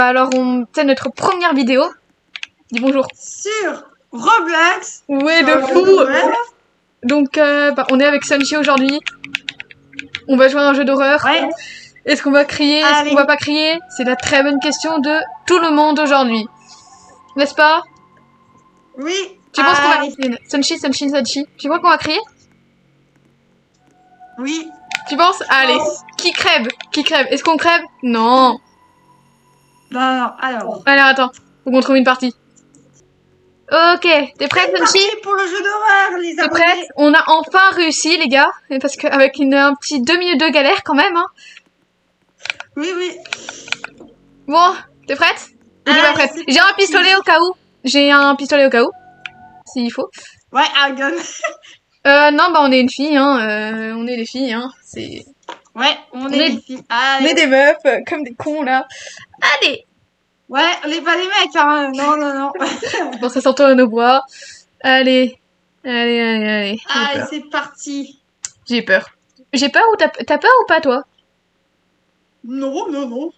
Alors, c'est notre première vidéo. Dis bonjour. Sur Roblox. Ouais, de fou. Donc, on est avec Sunshi aujourd'hui. On va jouer à un jeu d'horreur. Ouais. Est-ce qu'on va crier? Est-ce qu'on va pas crier? C'est la très bonne question de tout le monde aujourd'hui. N'est-ce pas? Oui. Tu penses qu'on va crier? Sunshi. Tu crois qu'on va crier? Oui. Tu penses? Allez. Qui crève? Est-ce qu'on crève? Non. Non, alors. Alors, attends. Faut qu'on trouve une partie. Ok. T'es prête, Sunshi? Pour le jeu d'horreur, les T'es abonnés. prête? On a enfin réussi, les gars. Parce qu'avec un petit 2 minutes de galère, quand même, hein. Oui. Bon, t'es prête? Ou t'es pas prête? J'ai un pistolet au cas où. S'il faut. Ouais, un gun. Non, on est une fille, hein. On est des filles, hein. C'est... Ouais, on est des filles. Allez. On est des meufs, comme des cons, là. Allez! Ouais, on est pas des mecs, hein. Non. Bon, ça s'entend à nos voix. Allez. Allez, c'est parti. J'ai peur. J'ai peur ou t'as peur ou pas, toi? Non.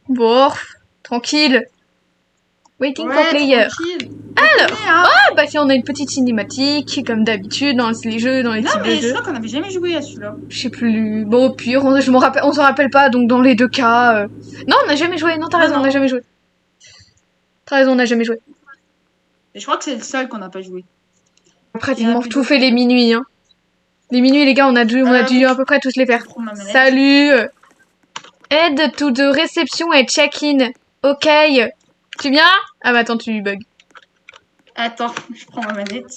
Bon, tranquille. Waiting for player. Tranquille. Alors, hein. si on a une petite cinématique, comme d'habitude, dans les jeux, dans les Non, types mais de je jeux. crois qu'on avait jamais joué à celui-là. Je sais plus. Bon, au pire, on s'en rappelle pas, donc dans les deux cas... Non, on n'a jamais joué. Non, t'as raison, on n'a jamais joué. T'as raison, on n'a jamais joué. Et je crois que c'est le seul qu'on n'a pas joué. On a pratiquement tout fait les minuits, hein. Les minuits, les gars, on a dû à peu près tous les faire. Salut. Aide to the réception et check-in. Ok. Tu viens? Ah bah attends, tu bug. Attends, je prends ma manette.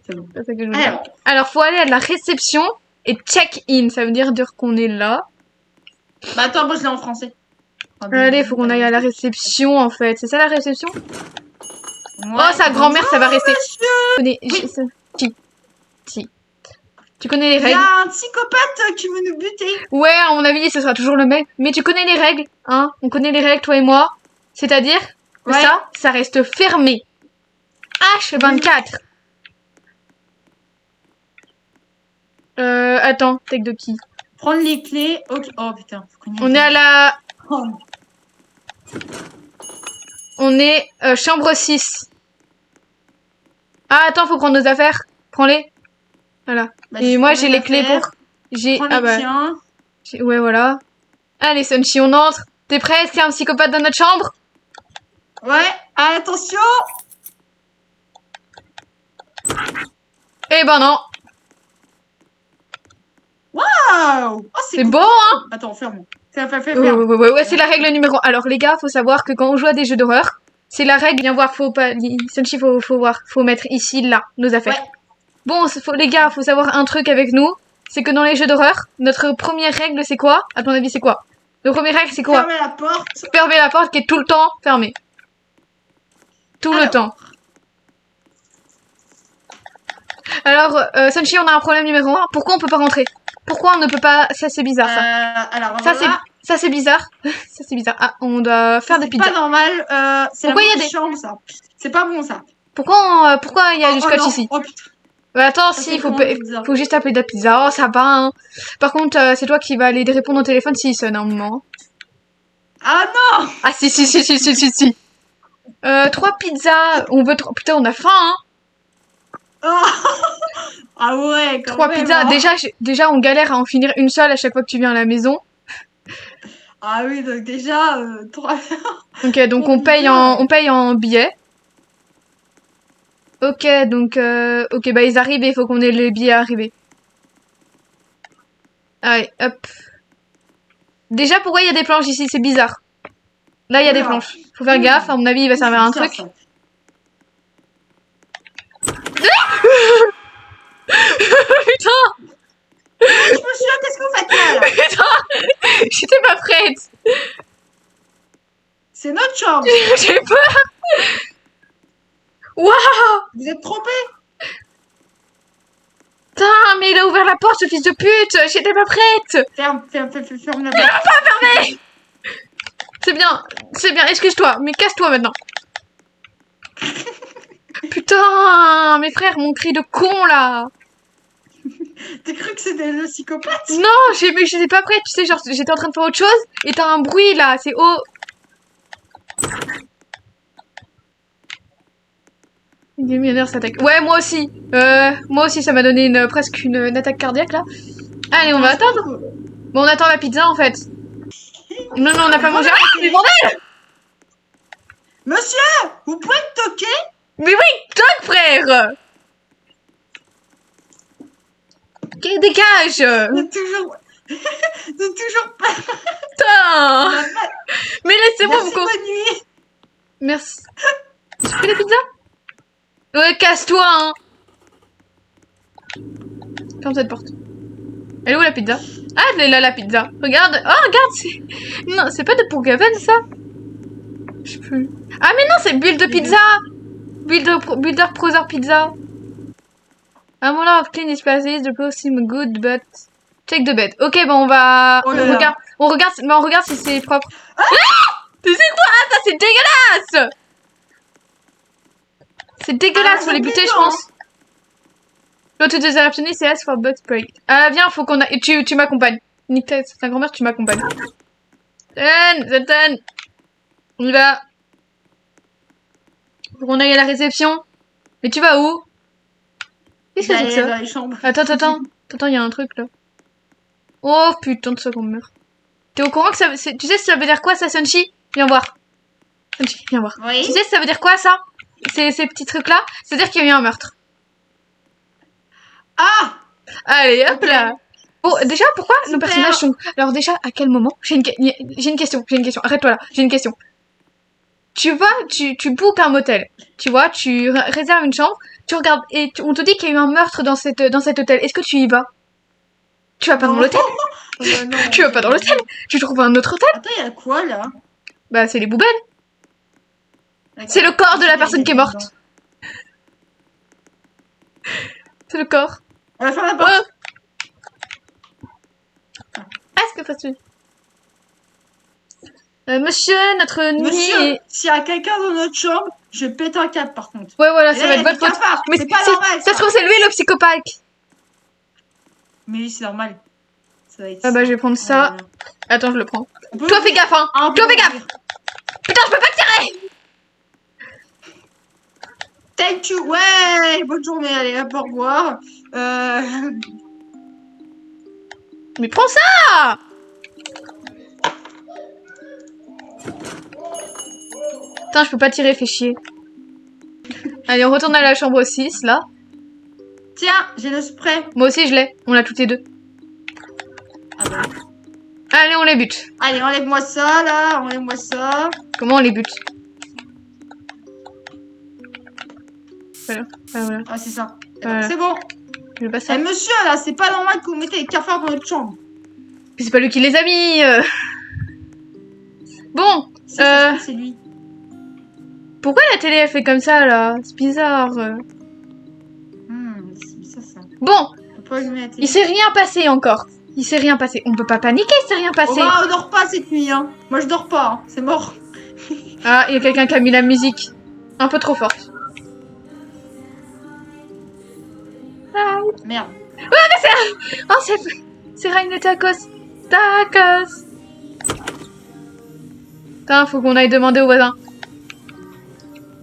C'est bon. C'est ça que je veux dire. Alors, faut aller à la réception et check-in. Ça veut dire qu'on est là. Bah attends, moi je l'ai en français. Allez, faut qu'on aille à la réception, en fait. C'est ça la réception? Ouais. Oh, sa grand-mère, ça va rester. Oui. Si. Tu connais les Il y règles? a un psychopathe qui veut nous buter. Ouais, à mon avis, ce sera toujours le même. Mais tu connais les règles, hein? On connaît les règles, toi et moi. C'est-à-dire que ça reste fermé. H24. Attends, take de qui? Prendre les clés. Ok. Oh putain. On est à la... Oh. On est chambre 6. Ah, attends, faut prendre nos affaires. Prends-les. Voilà. Bah, et moi, j'ai les clés pour... J'ai... Ah bah... Ouais, voilà. Allez, Sunshi, on entre. T'es prêt? Est-ce qu'il y a un psychopathe dans notre chambre? Ouais. Attention. Eh ben non. Waouh. Oh, c'est beau, hein? Attends, ferme. Ferme. Ouais, c'est la règle numéro 1. Alors, les gars, faut savoir que quand on joue à des jeux d'horreur, c'est la règle. Viens voir, faut pas... Sunshi, faut voir. Faut mettre ici, là, nos affaires. Ouais. Bon, les gars, faut savoir un truc avec nous. C'est que dans les jeux d'horreur, notre première règle, c'est quoi? À ton avis, c'est quoi? Notre première règle, c'est quoi? Fermer la porte. Fermer la porte qui est tout le temps fermée. Le temps. Alors, Sunshi, on a un problème numéro 1. Pourquoi on peut pas rentrer? Pourquoi on ne peut pas... Ça, c'est bizarre, ça. Alors, ça, c'est bizarre. Ça, c'est bizarre. Ah, on doit faire des pizzas. C'est pas normal. C'est pourquoi il y a des chambres, ça? C'est pas bon, ça. Pourquoi il y a du scotch ici? Oh putain. Bah, attends, si, faut juste appeler de la pizza. Oh, ça va, hein. Par contre, c'est toi qui vas aller répondre au téléphone s'il sonne à un moment. Ah non! Ah, si. 3 pizzas. On veut 3. Putain, on a faim, hein. Ah ouais, quand 3 même, pizzas. hein. Déjà, on galère à en finir une seule à chaque fois que tu viens à la maison. Ah oui, donc déjà, 3... Ok, donc on paye en billets. Ok, donc, ok, bah ils arrivent et il faut qu'on ait les billets arrivés. Allez, hop. Déjà, pourquoi il y a des planches ici? C'est bizarre. Là, il y a des planches. Faut faire gaffe, à mon avis, il va servir à un truc. Putain! Monsieur, qu'est-ce que vous faites là? Putain! J'étais pas prête! C'est notre chambre! J'ai peur! Waouh! Vous êtes trompés? Putain, mais il a ouvert la porte, ce fils de pute! J'étais pas prête! Ferme la porte! Il va pas fermer! C'est bien, excuse-toi, mais casse-toi maintenant! Putain, mes frères, mon cri de con là! T'as cru que c'était le psychopathe? Non, j'étais pas prête, tu sais, genre j'étais en train de faire autre chose et t'as un bruit là, c'est oh. Des mineurs s'attaquent. Ouais, moi aussi. Moi aussi, ça m'a donné presque une attaque cardiaque, là. Allez, on va attendre. Bon, on attend la pizza, en fait. Non, on n'a pas mangé. Ah, mais bordel! Monsieur, vous pouvez me toquer? Mais oui, toc, frère! Ok, dégage! C'est toujours... C'est toujours pas... Putain! Mais laissez-moi Merci, vous... bonne nuit. Merci. Tu fais la pizza? Ouais, casse-toi, hein! Ferme cette porte. Elle est où la pizza? Ah, elle est là la pizza. Regarde. Oh, regarde, c'est... Non, c'est pas de Pourgaven, ça? Je sais plus. Ah, mais non, c'est Build Pizza! Builder Browser Pizza. I'm all of clean spaces, the place seem good, but... Check the bed. Ok, bon, on va... Oh là là. on regarde si c'est propre. Ah! Mais c'est quoi? Ah, ça, c'est dégueulasse! C'est dégueulasse, faut les buter, je pense. Go to the receptionist et ask for butt spray. Ah, viens, faut qu'on a... Et tu m'accompagnes. Nique ta grand-mère, tu m'accompagnes. Zoltan. On y va. Faut qu'on aille à la réception. Mais tu vas où? Qu'est-ce que c'est que ça? Dans les chambres. Attends, il y a un truc, là. Oh, putain de seconde mère. T'es au courant que ça... Tu sais ça veut dire quoi, ça, Sunshi? Viens voir. Sunshi, viens voir. Oui. Tu sais ça veut dire quoi, ça? Ces petits trucs-là? C'est-à-dire qu'il y a eu un meurtre. Ah! Allez, hop Ok. là. Bon, déjà, pourquoi nos Super. personnages sont... Alors déjà, à quel moment... J'ai une question. Arrête-toi là, j'ai une question. Tu vas, tu bookes un motel. Tu vois, tu réserves une chambre, tu regardes, et on te dit qu'il y a eu un meurtre dans cet hôtel. Est-ce que tu y vas? Tu vas pas dans l'hôtel? Non. Tu vas pas dans l'hôtel? Tu trouves un autre hôtel? Attends, il y a quoi, là? Bah, c'est les poubelles. C'est le corps de la personne qui est morte. C'est le corps. On va faire la porte. Est-ce que facile? Monsieur, notre nuit Monsieur, est... s'il y a quelqu'un dans notre chambre, je pète un câble, par contre. Ouais, voilà, Et ça là, va il être y a votre des faute. cafards. Mais C'est pas normal, ça se trouve, c'est lui le psychopathe. Mais oui, c'est normal. Ça va être... Ah bah, je vais prendre ça. Attends, je le prends. On peut Toi, fais gaffe, hein. Ah, on Toi, peut fais gaffe. ouvrir. Putain, je peux pas tirer. Thank you. Ouais, bonne journée. Allez, hop, au revoir. Mais prends ça. Putain, je peux pas tirer, fais chier. Allez, on retourne à la chambre 6, là. Tiens, j'ai le spray. Moi aussi, je l'ai. On l'a toutes les deux. Ah bah. Allez, on les bute. Allez, enlève-moi ça, là. Enlève-moi ça. Comment on les bute? Voilà. Ah, voilà. Ah, c'est ça. Voilà. C'est bon. Je vais pas ça. Eh, monsieur, là, c'est pas normal que vous mettez les cafards dans notre chambre. C'est pas lui qui les a mis. Bon. Si, ça se trouve, c'est lui. Pourquoi la télé elle fait comme ça là? C'est bizarre. C'est bizarre, ça. Bon, On peut pas allumer la télé. il s'est rien passé encore. Il s'est rien passé. On peut pas paniquer, il s'est rien Oh, passé. bah, on dort pas cette nuit, hein. Moi, je dors pas, hein. C'est mort. Ah, il y a quelqu'un qui a mis la musique un peu trop forte. Ah, Merde. oh, c'est Rainer Tacos. Tacos. Putain, faut qu'on aille demander au voisin.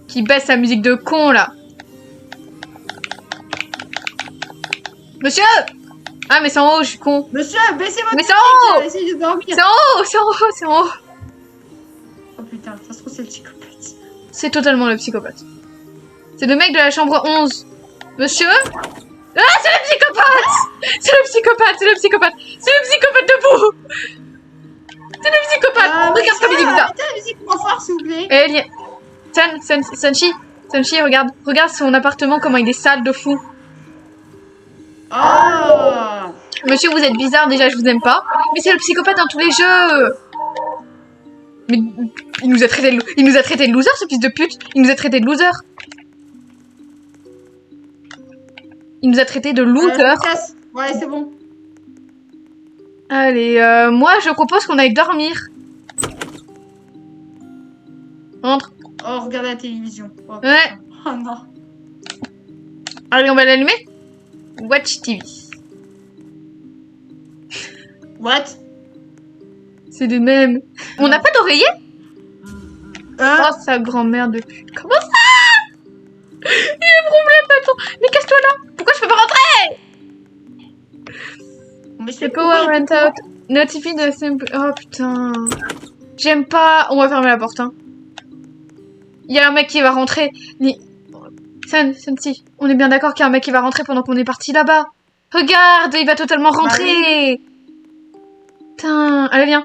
Qui baisse sa musique de con là. Monsieur! Ah, mais c'est en haut, je suis con. Monsieur, baissez votre Mais c'est en haut! essayez de dormir. C'est en haut, c'est en haut, c'est en haut. Oh putain, ça se trouve, c'est le psychopathe. C'est totalement le psychopathe. C'est le mec de la chambre 11. Monsieur? Ah, c'est le psychopathe! C'est le psychopathe, c'est le psychopathe. C'est le psychopathe debout! C'est le psychopathe! Regarde comme il est bizarre. Mettez la musique moins fort, s'il vous plaît. Eh, Sunshi, regarde son appartement, comment il est sale de fou. Oh! Monsieur, vous êtes bizarre, déjà, je vous aime pas. Mais c'est le psychopathe dans tous les jeux. Mais il nous a traité de loser, ce fils de pute. Il nous a traité de loser. Il nous a traité de loser. je me casse. Ouais, c'est bon. Allez, moi, je propose qu'on aille dormir. Rentre. Oh, regarde la télévision. Oh, Ouais. putain. Oh non. Allez, on va l'allumer. Watch TV. What? C'est les mêmes. On n'a pas d'oreiller? Hein? Oh, sa grand-mère de pute. Comment ça? Il y a un problème, attends. Mais casse-toi là. Pourquoi je peux pas rentrer? Mais The power went out. Notify the simple. Oh putain. J'aime pas. On va fermer la porte. Hein. Il y a un mec qui va rentrer. Sensi, on est bien d'accord qu'il y a un mec qui va rentrer pendant qu'on est parti là-bas. Regarde, il va totalement rentrer. Bah oui. Putain, allez viens.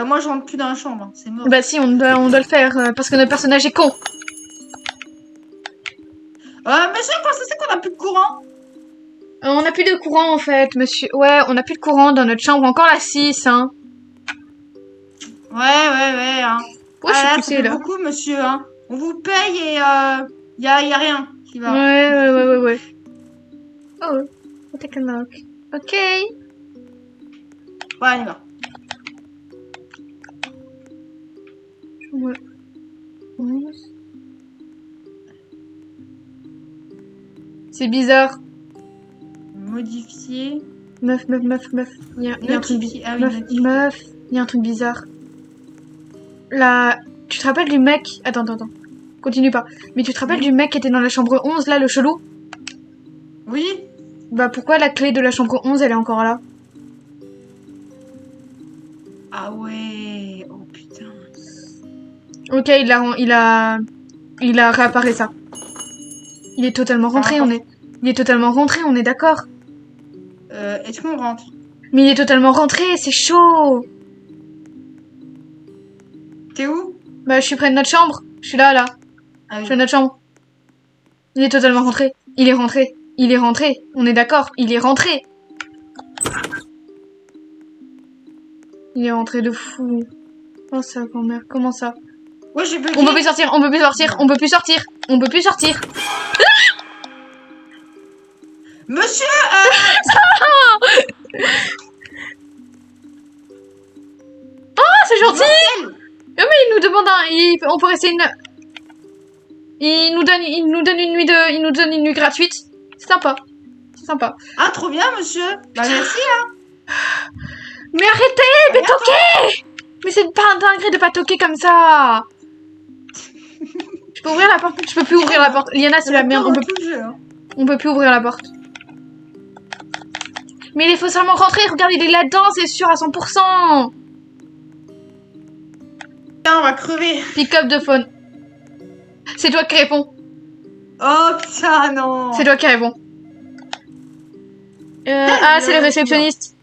Moi je rentre plus dans la chambre, hein. C'est mort. Bah si, on doit le faire parce que notre personnage est con. Monsieur, comment ça c'est qu'on a plus de courant? On n'a plus de courant en fait, monsieur. Ouais, on n'a plus de courant dans notre chambre. Encore la 6, hein. Ouais, hein. Pourquoi je suis poussée ça fait là? beaucoup, monsieur, hein. On vous paye et y a rien qui va. Ouais. Oh, we'll take a look. Ok. Ouais, on y va. Ouais. 11. C'est bizarre. Modifier. Meuf. Il y a un truc Notifier. Ah oui, notifier. meuf. Il y a un truc bizarre. Là, tu te rappelles du mec... Attends. Continue pas. Mais tu te rappelles du mec qui était dans la chambre 11, là, le chelou? Oui. Bah pourquoi la clé de la chambre 11, elle est encore là? Ah ouais. Oh putain. Ok, il a réapparu ça. Il est totalement rentré, Il est totalement rentré, on est d'accord. Est-ce qu'on rentre? Mais il est totalement rentré, c'est chaud. T'es où? Bah je suis près de notre chambre. Je suis là. Ah Je suis oui. à notre chambre. Il est totalement rentré. Il est rentré. On est d'accord. Il est rentré. Il est rentré de fou. Oh ça, grand-mère. Comment ça? Ouais, j'ai bugué. On peut plus sortir. Monsieur, Ah, c'est gentil. mortel. Mais il nous demande on peut rester une... Il nous donne une nuit gratuite. C'est sympa. Ah, trop bien, monsieur. Bah, merci, hein. Mais arrêtez, mais toquez. Mais c'est pas un dinguerie de pas toquer comme ça. Je peux ouvrir la porte? Je peux plus ouvrir la porte. Liana, c'est la merde. On peut plus ouvrir la porte. Mais il faut seulement rentrer. Regarde, il est là-dedans, c'est sûr, à 100%. Putain, on va crever. Pick up the phone. C'est toi qui réponds. Oh putain, non. C'est toi qui réponds. C'est le réceptionniste.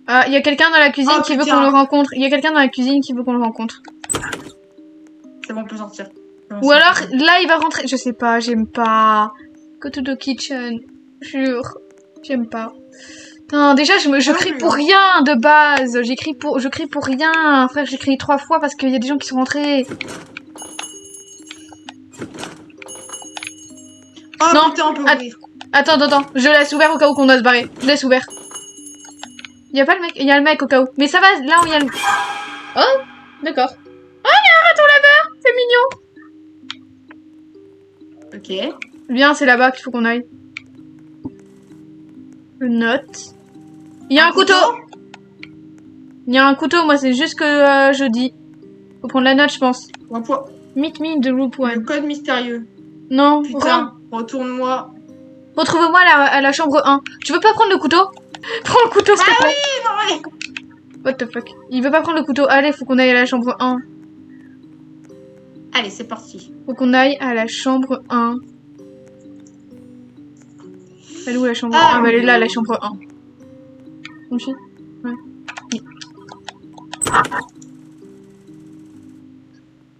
Il y a quelqu'un dans la cuisine qui veut qu'on le rencontre. C'est bon, on peut sortir. Ou alors, là, il va rentrer. Je sais pas, j'aime pas. Go to the kitchen. Jure. J'aime pas. Putain, déjà, je crie pour rien, de base. Je crie pour rien. Frère, j'ai crié 3 fois parce qu'il y a des gens qui sont rentrés. Oh non, putain, on peut ouvrir. Attends. Je laisse ouvert au cas où qu'on doit se barrer. Je laisse ouvert. Il y a pas le mec. Il y a le mec au cas où. Mais ça va, là où il y a le... Oh, d'accord. Oh, il y a un raton laveur. C'est mignon. Ok. Viens, c'est là-bas qu'il faut qu'on aille. Je note. Il y a un couteau. Il y a un couteau, moi c'est juste que je dis. Faut prendre la note, je pense. Meet me in the room Le one. code mystérieux. Non, Putain, retourne-moi. Retrouve-moi à la chambre 1. Tu veux pas prendre le couteau? Prends le couteau, s'il te plaît. Ah oui, non, What the fuck? Il veut pas prendre le couteau. Allez, faut qu'on aille à la chambre 1. Allez, c'est parti. Faut qu'on aille à la chambre 1. Elle est où la chambre 1? Elle est là, la chambre 1. Ok. Ouais.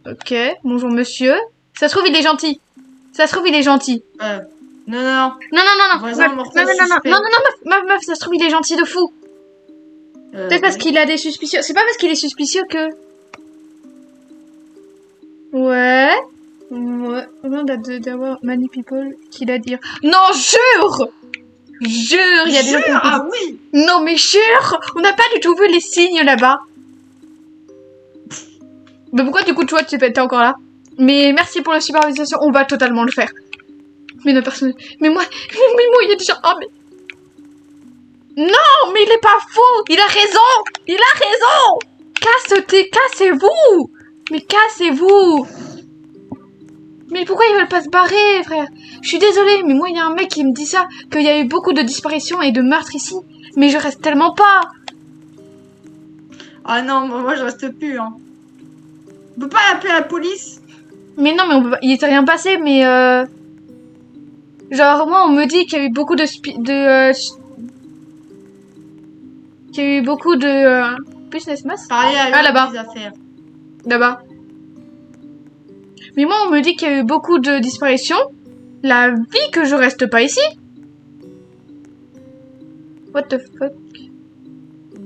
Ok, bonjour monsieur. Ça se trouve, il est gentil. Non. Non. Voisin mortel suspect. Non, meuf, ça se trouve, il est gentil de fou. Peut-être parce qu'il a des suspicions. C'est pas parce qu'il est suspicieux que... Ouais. D'avoir many people qu'il a dire. Non, jure, il y a des gens qui... Ah oui. Non, mais jure, on n'a pas du tout vu les signes là-bas. Mais pourquoi du coup, toi, tu es encore là? Mais merci pour la supervision, on va totalement le faire. Mais non, personne... Mais moi, il y a des gens... Oh, mais... Non, mais il est pas faux. Il a raison. cassez-vous! Mais cassez-vous! Mais pourquoi ils veulent pas se barrer, frère? Je suis désolée, mais moi, il y a un mec qui me dit ça, qu'il y a eu beaucoup de disparitions et de meurtres ici. Mais je reste tellement pas! Ah non, moi je reste plus, hein. On peut pas appeler la police? Mais non, mais on peut pas... il était rien passé, mais genre, moi, on me dit qu'il y a eu beaucoup de... qu'il y a eu beaucoup de... businessmas? Parler à là-bas. des affaires. Là-bas. Mais moi, on me dit qu'il y a eu beaucoup de disparitions. La vie que je reste pas ici. What the fuck?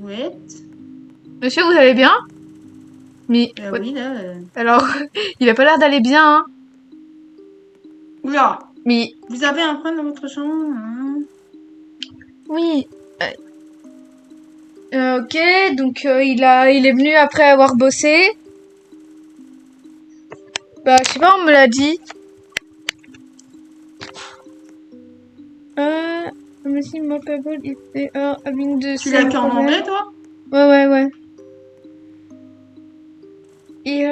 Ouais. Monsieur, vous allez bien? Mais... Oui, là. Alors, il a pas l'air d'aller bien, hein. Oula. Mais... Vous avez un problème dans votre chambre, hein? Oui. Ok, donc il est venu après avoir bossé. Bah, je sais pas, on me l'a dit. Monsieur Mopable, il fait having de... Tu l'as fait en anglais, toi? Ouais. Et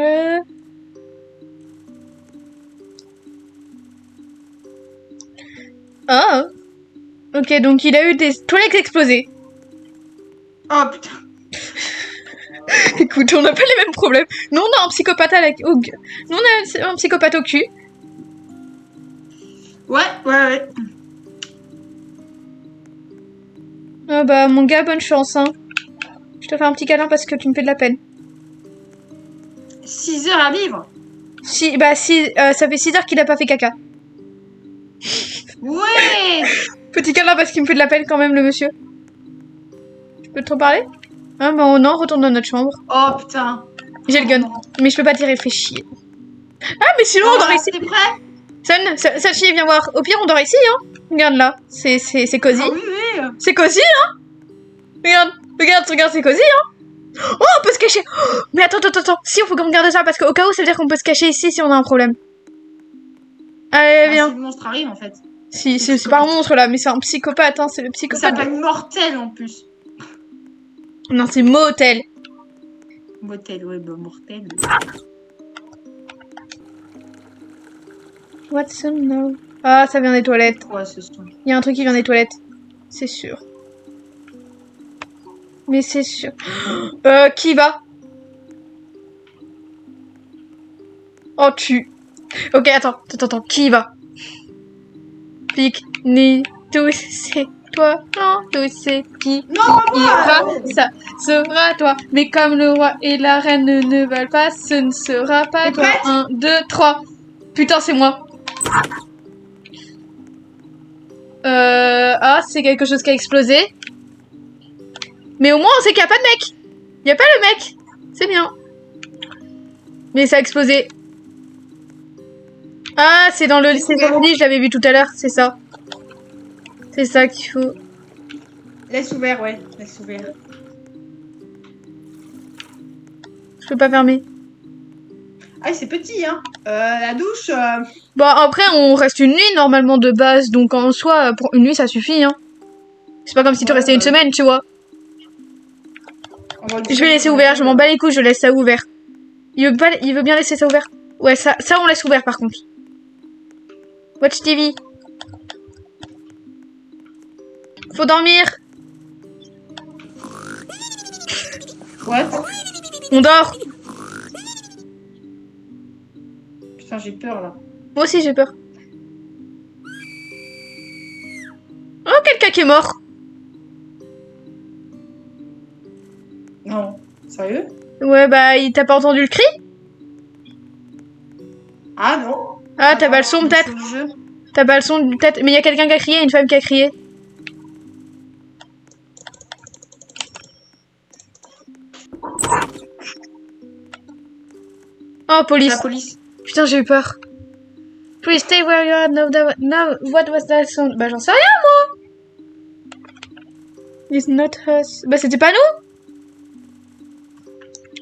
Ah. Ok, donc il a eu des toilettes explosées. Oh putain. Écoute, on n'a pas les mêmes problèmes. Nous, on a un psychopathe Nous, on a un psychopathe au cul. Ouais. Ah bah, mon gars, bonne chance, hein. Je te fais un petit câlin parce que tu me fais de la peine. 6 heures à vivre. Ça fait 6 heures qu'il a pas fait caca. Ouais. Petit câlin parce qu'il me fait de la peine quand même, le monsieur. Je peux te reparler? Ah bah non, retourne dans notre chambre. Oh putain. J'ai le gun. Mais je peux pas tirer, fais chier. Ah mais sinon on dort ici. T'es prêt? Sa fille, viens voir. Au pire on dort ici, hein. Regarde là, c'est cosy. Ah oui. C'est cosy, hein. Regarde, c'est cosy, hein. Oh, on peut se cacher. Oh, mais attends. Si, on faut qu'on regarde ça parce qu'au cas où, ça veut dire qu'on peut se cacher ici si on a un problème. Allez, viens. Si le monstre arrive en fait. Si, c'est pas un monstre là, mais c'est un psychopathe, hein. C'est le Ça psychopathe. s'appelle mortel en plus. Non, c'est motel. Motel, ouais, bah mortel. What's up now? Ah, ça vient des toilettes. Ouais, ce son. Il y a un truc qui vient des toilettes. C'est sûr. Mais c'est sûr. Qui va? Oh, tu. Ok, attends. Qui va? Pique, ni, tous, c'est toi. Non, tous, c'est qui? Non, ira, ça sera toi. Mais comme le roi et la reine ne veulent pas, ce ne sera pas T'es toi. prête? 1, 2, 3. Putain, c'est moi. Ah, c'est quelque chose qui a explosé. Mais au moins, on sait qu'il n'y a pas de mec. Il n'y a pas le mec. C'est bien. Mais ça a explosé. Ah, c'est dans le lit, je l'avais vu tout à l'heure, c'est ça. C'est ça qu'il faut. Laisse ouvert, ouais. Laisse ouvert. Je peux pas fermer. Ah, c'est petit, hein. La douche. Bon, après, on reste une nuit normalement de base, donc en soi, pour une nuit, ça suffit, hein. C'est pas comme si tu restais une semaine, tu vois. Je vais laisser ouvert, je m'en bats les couilles, je laisse ça ouvert. Il veut bien laisser ça ouvert. Ouais, ça on laisse ouvert par contre. Watch TV. Faut dormir. What? On dort. Putain, j'ai peur là. Moi aussi j'ai peur. Oh, quelqu'un qui est mort. Non. Sérieux? Ouais, bah, t'as pas entendu le cri? Ah non. Ah, t'as pas le son peut-être? T'as pas le son peut-être? Mais il y a quelqu'un qui a crié, une femme qui a crié. Oh, police. La police. Putain, j'ai eu peur. Please stay where you are. No, what was that sound? Bah, j'en sais rien, moi. It's not us. Bah, c'était pas nous.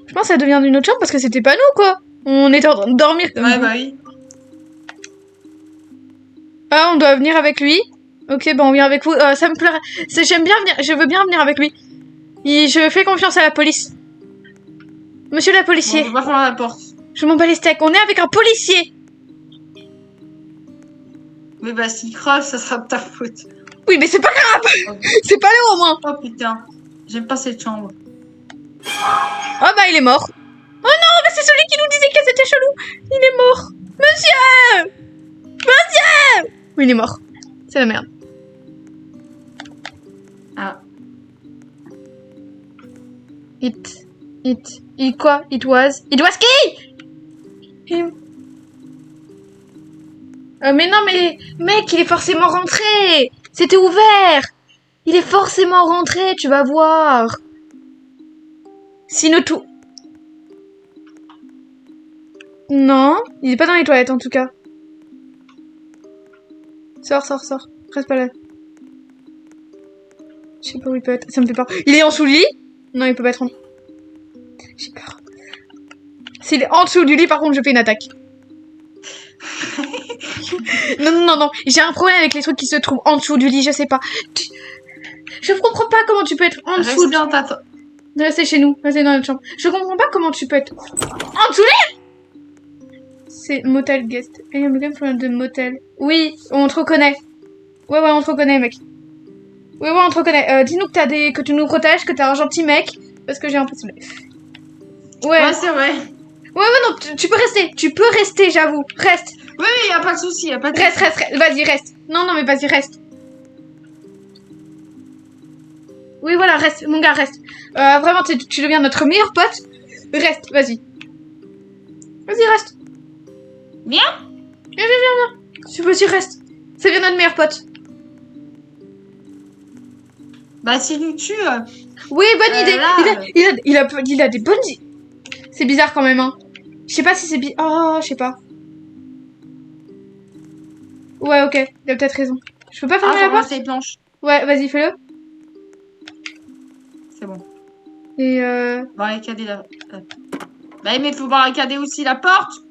Je pense que ça devient d'une autre chambre parce que c'était pas nous, quoi. On était en train de dormir. Ouais, bah oui. Ah, on doit venir avec lui. Ok, bah on vient avec vous. Ça me plairait. J'aime bien venir. Je veux bien venir avec lui. Je fais confiance à la police. Monsieur le Bon, policier, on va fermer la porte. je m'en bats les steaks. On est avec un policier. Mais bah, s'il crève, ça sera de ta faute. Oui, mais c'est pas grave. Ok. C'est pas là au moins. Oh putain, j'aime pas cette chambre. Oh bah il est mort. Oh non, mais c'est celui qui nous disait que c'était chelou. Il est mort. Monsieur. Monsieur. Oui, il est mort. C'est la merde. Ah, It quoi? It was qui? Him. Mais non, mais mec, il est forcément rentré. C'était ouvert. Il est forcément rentré, tu vas voir. Sinon tout. Non, il est pas dans les toilettes en tout cas. Sors. Reste pas là. Je sais pas où il peut être. Ça me fait peur. Il est en dessous du lit? Non, il peut pas être en... J'ai peur. S'il est en dessous du lit, par contre, je fais une attaque. Non. J'ai un problème avec les trucs qui se trouvent en dessous du lit, je sais pas. Je comprends pas comment tu peux être en dessous. reste dans ta... Restez chez nous, restez dans notre chambre. Je comprends pas comment tu peux être en dessous du lit. C'est motel guest. I am looking for the motel. Oui, on te reconnaît. Ouais, on te reconnaît, mec. Ouais, on te reconnaît. Dis-nous que tu nous protèges, que t'es un gentil mec. Parce que j'ai l'impression... Ouais, c'est vrai. Ouais, non, tu peux rester. Tu peux rester, j'avoue. Reste. Oui, y a pas de souci, y a pas de Reste. Vas-y, reste. Non, mais vas-y, reste. Oui, voilà, reste. Mon gars, reste. Vraiment, tu deviens notre meilleur pote. Reste, vas-y. Vas-y, reste. Viens. Viens. Vas-y, reste. Ça devient notre meilleur pote. Bah, s'il nous tue... Oui, bonne idée. Là, Il a des bonnes idées. C'est bizarre quand même, hein. Je sais pas si c'est bizarre. Oh, je sais pas. Ouais, ok. Il a peut-être raison. Je peux pas fermer la porte? les planches. Ouais, vas-y, fais-le. C'est bon. Et Barricader la... Bah, mais faut barricader aussi la porte.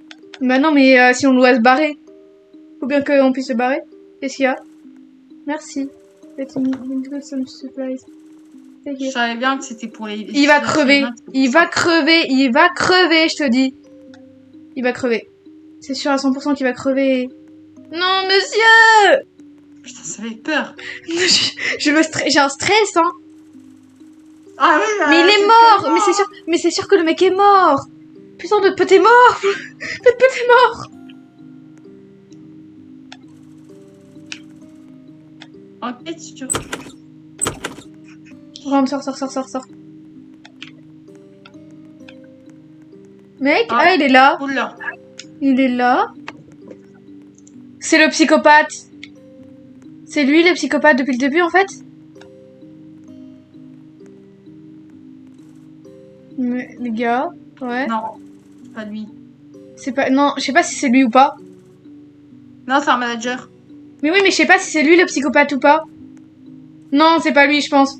bah non, mais si on doit se barrer. Faut bien qu'on puisse se barrer. Qu'est-ce qu'il y a? Merci. Let me get some supplies. Je savais bien que c'était pour les... Il va crever. Il va crever, je te dis. Il va crever. C'est sûr à 100% qu'il va crever. Non, monsieur! Putain, ça fait peur. J'ai un stress, hein. Ah oui, Mais il est mort! Mais c'est sûr que le mec est mort! Putain, notre pote est mort! Notre pote est mort! Enquête sur... Rentre, sors. Mec, Ah. il est là. Oula. Il est là. C'est le psychopathe. C'est lui le psychopathe depuis le début en fait. Mais, les gars, ouais. Non, c'est pas lui. C'est pas... Non, je sais pas si c'est lui ou pas. Non, c'est un manager. Mais oui, mais je sais pas si c'est lui le psychopathe ou pas. Non, c'est pas lui, je pense.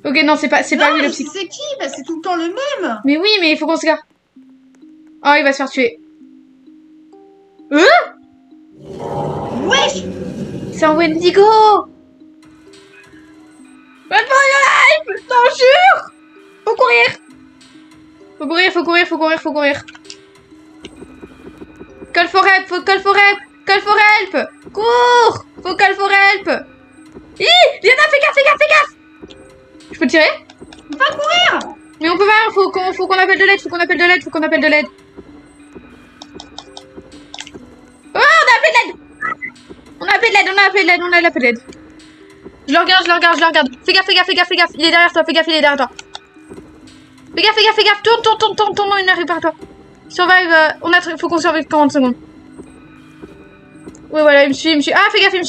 Ok, non, c'est pas lui le psychopathe. C'est qui? Bah, c'est tout le temps le même. Mais oui, mais il faut qu'on se gare. Oh, il va se faire tuer. Wesh. C'est un Wendigo. Run for your life! T'en jure! Faut courir! Faut courir. Call for help! Cours! Faut call for help! Liana, fais gaffe! Je peux tirer? Va courir. Mais on peut pas, faut qu'on appelle de l'aide, faut qu'on appelle de l'aide. Oh, on a appelé de l'aide. Je le regarde. Fais gaffe. Il est derrière toi, fais gaffe. Tourne, il arrive par toi. Survive, faut qu'on survive 40 secondes. Ouais, voilà, il me suit. Ah, fais gaffe, il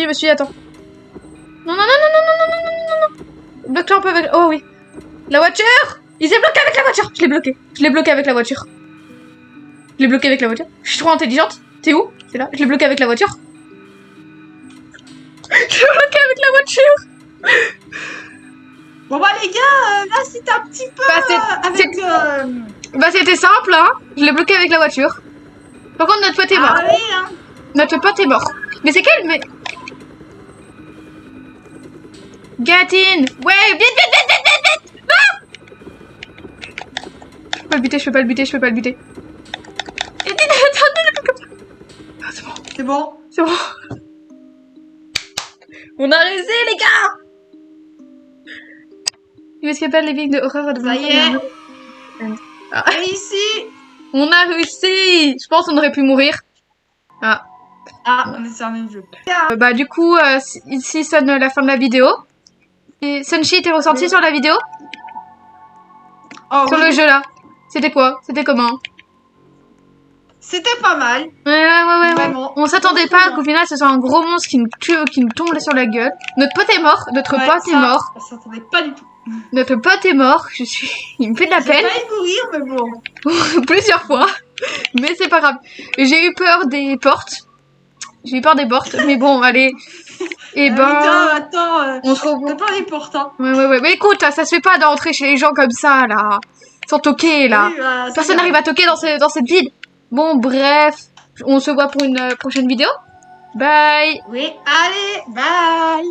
me suit, attends. Non. Bloque-toi un peu avec... Oh oui. La voiture! Il s'est bloqué avec la voiture! Je l'ai bloqué avec la voiture. Je suis trop intelligente. T'es où? C'est là. Je l'ai bloqué avec la voiture. Bon bah les gars, là c'était un petit peu Bah c'était simple, hein. Je l'ai bloqué avec la voiture. Par contre, notre pote est mort. allez, hein. Notre pote est mort. Mais c'est quel... Mais... Get in! Ouais, vite! Ah le buter, je peux pas le buter, je peux pas le buter. Et attends, ah, c'est bon, C'est bon. c'est bon. On a réussi, les gars. Il escapade les villes de horreur de Ça y est. Ah. Et ici. On a réussi. Je pense qu'on aurait pu mourir. Ah. Ah, on est sur le même jeu. Bah du coup, ici sonne la fin de la vidéo. Et Sunshi, t'es ressenti Oui. sur la vidéo? Oh, Sur oui. le jeu là? C'était quoi? C'était comment? C'était pas mal. Ouais. Vraiment. On s'attendait pas qu'au final ce soit un gros monstre qui nous tue, qui nous tombe sur la gueule. Notre pote est mort. Notre Ouais, pote est ça, mort. On s'entendait pas du tout. Notre pote est mort. Il me fait de la J'ai peine. failli mourir, mais bon. Plusieurs fois. Mais c'est pas grave. J'ai eu peur des portes. J'ai eu peur des portes. Mais bon, allez. Et Attends, on se revoit. t'as pas les portes, hein. Ouais. Mais écoute, ça se fait pas d'entrer chez les gens comme ça, là. Sans toquer, là. Oui, bah, c'est Personne bien. n'arrive à toquer dans cette ville. Bon, bref. On se voit pour une prochaine vidéo. Bye. Oui, allez, bye.